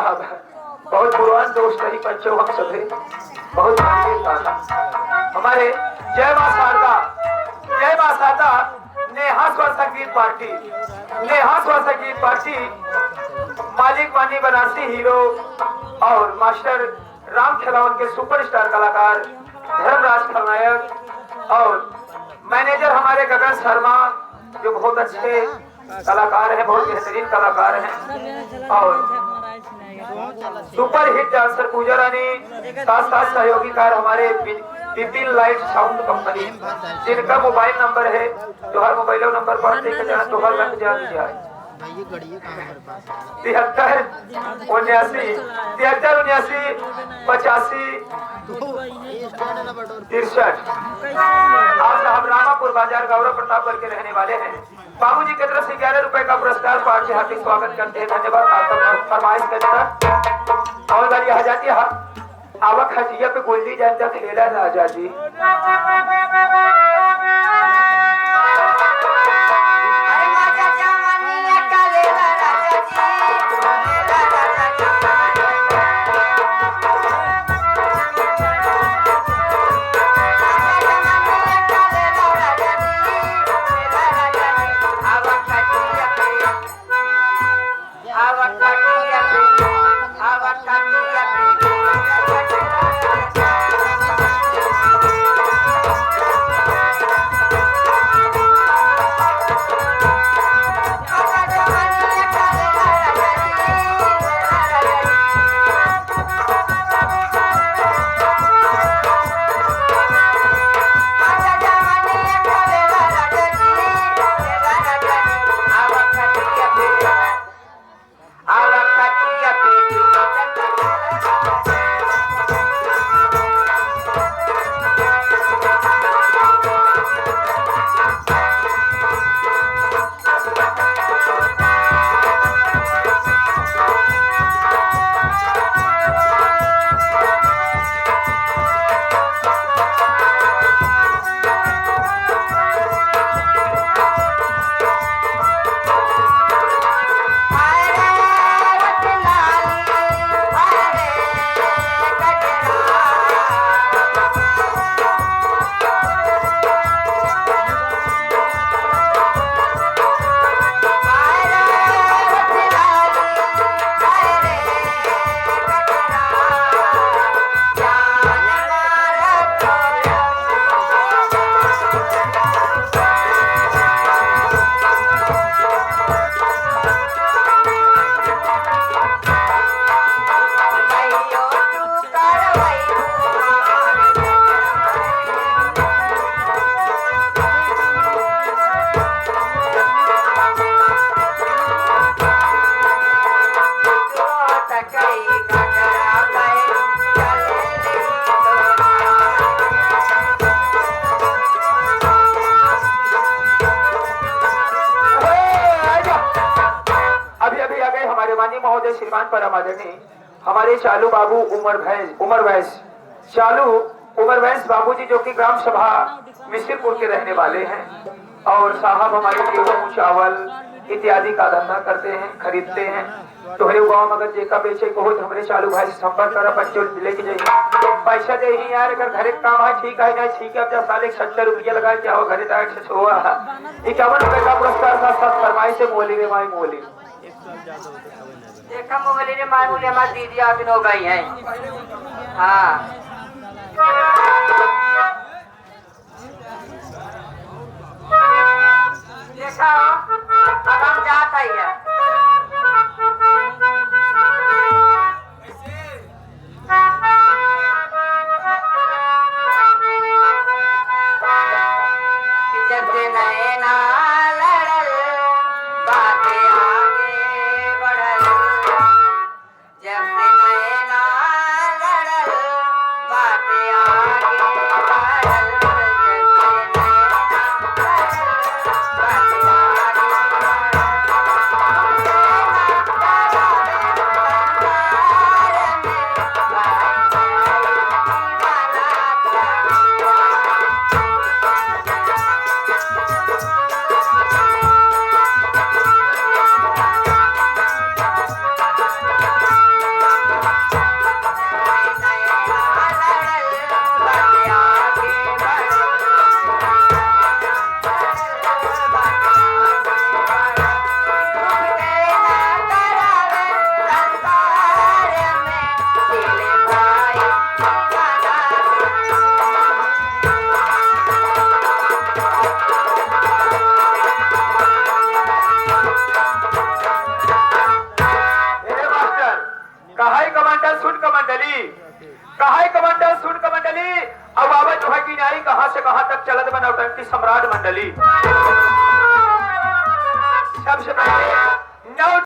साहब बहुत पुरान दोस्त रही बच्चों हम सभी बहुत हमारे जय मां शारदा नेहा स्वर संगीत पार्टी मालिक वानी बनारसी हीरो और मास्टर राम खिलावन के सुपरस्टार कलाकार धर्मराज खलनायक और मैनेजर हमारे गगन शर्मा जो बहुत अच्छे कलाकार हैं, बहुत बेहतरीन कलाकार हैं और सुपर हिट डांसर पूजा रानी साथ सहयोगीकार हमारे पिपिन लाइट साउंड कंपनी जिनका मोबाइल नंबर है तोहर मोबाइल नंबर पर तोहर लग जान जाए 73 आप साहब रामापुर बाजार गौरव प्रतापगढ़ के रहने वाले हैं। बाबूजी की तरफ से 11 रुपए का पुरस्कार पार्टी हार्दिक स्वागत करते हैं। धन्यवाद। आपका फरमाइश के तरफ और गाड़ी आ जाती है आवक हटिया पे गोली जाता खेला राजा जी महोदय श्रीमान परम आदरणीय हमारे चालू बाबू उमर वैस बाबूजी जो कि ग्राम सभा मिश्रपुर के रहने वाले हैं और साहब हमारे गेहूं चावल इत्यादि का धंधा करते हैं, खरीदते हैं। तोहरे गाँव में अगर जेका बेचे को हो तो हमारे चालू भाई से संपर्क करा बच्चों लेके जाइए पैसा दे ही यार। अगर घरे काम है ठीक है नहीं ठीक है अब साल 70 रुपया लगा क्या हो घरे तक 51 रुपए का पुरस्कार था फरमाई से मोली रे माई मोली देखा मोबाइल ने मार बोले हमारी दीदी आप हो गई हैं। हाँ देखा अब हम जाता ही है कहा है कमांडर सुन कमंडली, कहा है कमांडर सुन कमंडली। अब बाबा जो है कि नारी कहां से कहां तक चलत बना की सम्राट मंडली। सबसे पहले